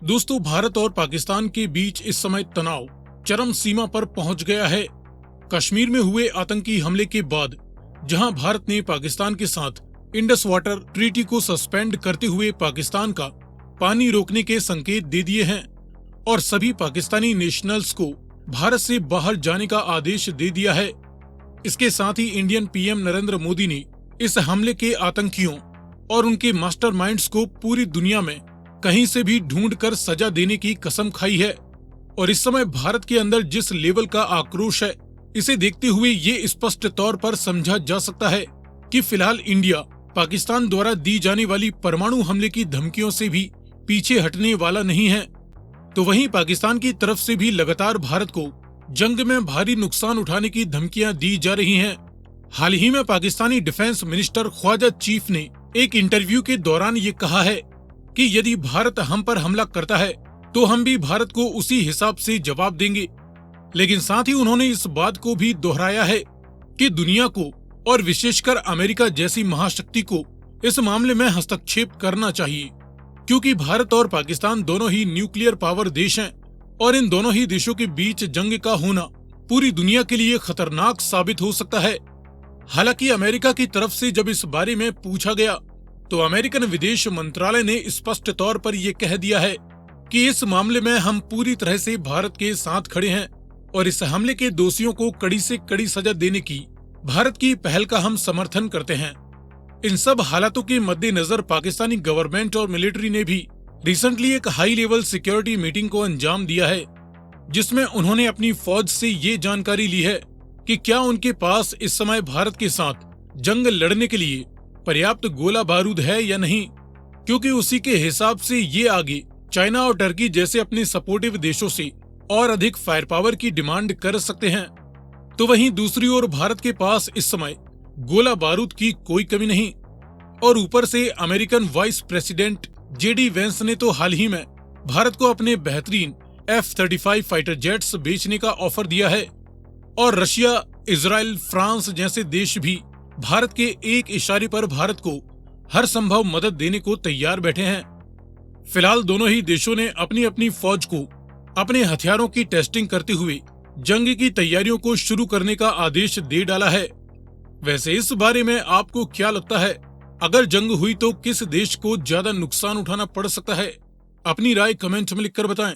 दोस्तों, भारत और पाकिस्तान के बीच इस समय तनाव चरम सीमा पर पहुंच गया है। कश्मीर में हुए आतंकी हमले के बाद जहां भारत ने पाकिस्तान के साथ इंडस वाटर ट्रीटी को सस्पेंड करते हुए पाकिस्तान का पानी रोकने के संकेत दे दिए हैं और सभी पाकिस्तानी नेशनल्स को भारत से बाहर जाने का आदेश दे दिया है। इसके साथ ही इंडियन पीएम नरेंद्र मोदी ने इस हमले के आतंकियों और उनके मास्टरमाइंड्स को पूरी दुनिया में कहीं से भी ढूंढकर सजा देने की कसम खाई है। और इस समय भारत के अंदर जिस लेवल का आक्रोश है, इसे देखते हुए ये स्पष्ट तौर पर समझा जा सकता है कि फिलहाल इंडिया पाकिस्तान द्वारा दी जाने वाली परमाणु हमले की धमकियों से भी पीछे हटने वाला नहीं है। तो वहीं पाकिस्तान की तरफ से भी लगातार भारत को जंग में भारी नुकसान उठाने की धमकियां दी जा रही हैं। हाल ही में पाकिस्तानी डिफेंस मिनिस्टर ख्वाजा चीफ ने एक इंटरव्यू के दौरान ये कहा है कि यदि भारत हम पर हमला करता है तो हम भी भारत को उसी हिसाब से जवाब देंगे। लेकिन साथ ही उन्होंने इस बात को भी दोहराया है कि दुनिया को और विशेषकर अमेरिका जैसी महाशक्ति को इस मामले में हस्तक्षेप करना चाहिए, क्योंकि भारत और पाकिस्तान दोनों ही न्यूक्लियर पावर देश हैं और इन दोनों ही देशों के बीच जंग का होना पूरी दुनिया के लिए खतरनाक साबित हो सकता है। हालांकि अमेरिका की तरफ से जब इस बारे में पूछा गया तो अमेरिकन विदेश मंत्रालय ने स्पष्ट तौर पर यह कह दिया है कि इस मामले में हम पूरी तरह से भारत के साथ खड़े हैं और इस हमले के दोषियों को कड़ी से कड़ी सजा देने की भारत की पहल का हम समर्थन करते हैं। इन सब हालातों के मद्देनजर पाकिस्तानी गवर्नमेंट और मिलिट्री ने भी रिसेंटली एक हाई लेवल सिक्योरिटी मीटिंग को अंजाम दिया है, जिसमें उन्होंने अपनी फौज से ये जानकारी ली है कि क्या उनके पास इस समय भारत के साथ जंग लड़ने के लिए पर्याप्त गोला बारूद है या नहीं, क्योंकि उसी के हिसाब से ये आगे चाइना और टर्की जैसे अपने सपोर्टिव देशों से और अधिक फायर पावर की डिमांड कर सकते हैं। तो वहीं दूसरी ओर भारत के पास इस समय गोला बारूद की कोई कमी नहीं और ऊपर से American vice president JD Vance ने तो हाल ही में भारत को अपने बेहतरीन F-35 फाइटर जेट्स बेचने का ऑफर दिया है और रशिया, इजराइल, फ्रांस जैसे देश भी भारत के एक इशारे पर भारत को हर संभव मदद देने को तैयार बैठे हैं। फिलहाल दोनों ही देशों ने अपनी अपनी फौज को अपने हथियारों की टेस्टिंग करते हुए जंग की तैयारियों को शुरू करने का आदेश दे डाला है। वैसे इस बारे में आपको क्या लगता है, अगर जंग हुई तो किस देश को ज्यादा नुकसान उठाना पड़ सकता है? अपनी राय कमेंट में लिखकर बताएं।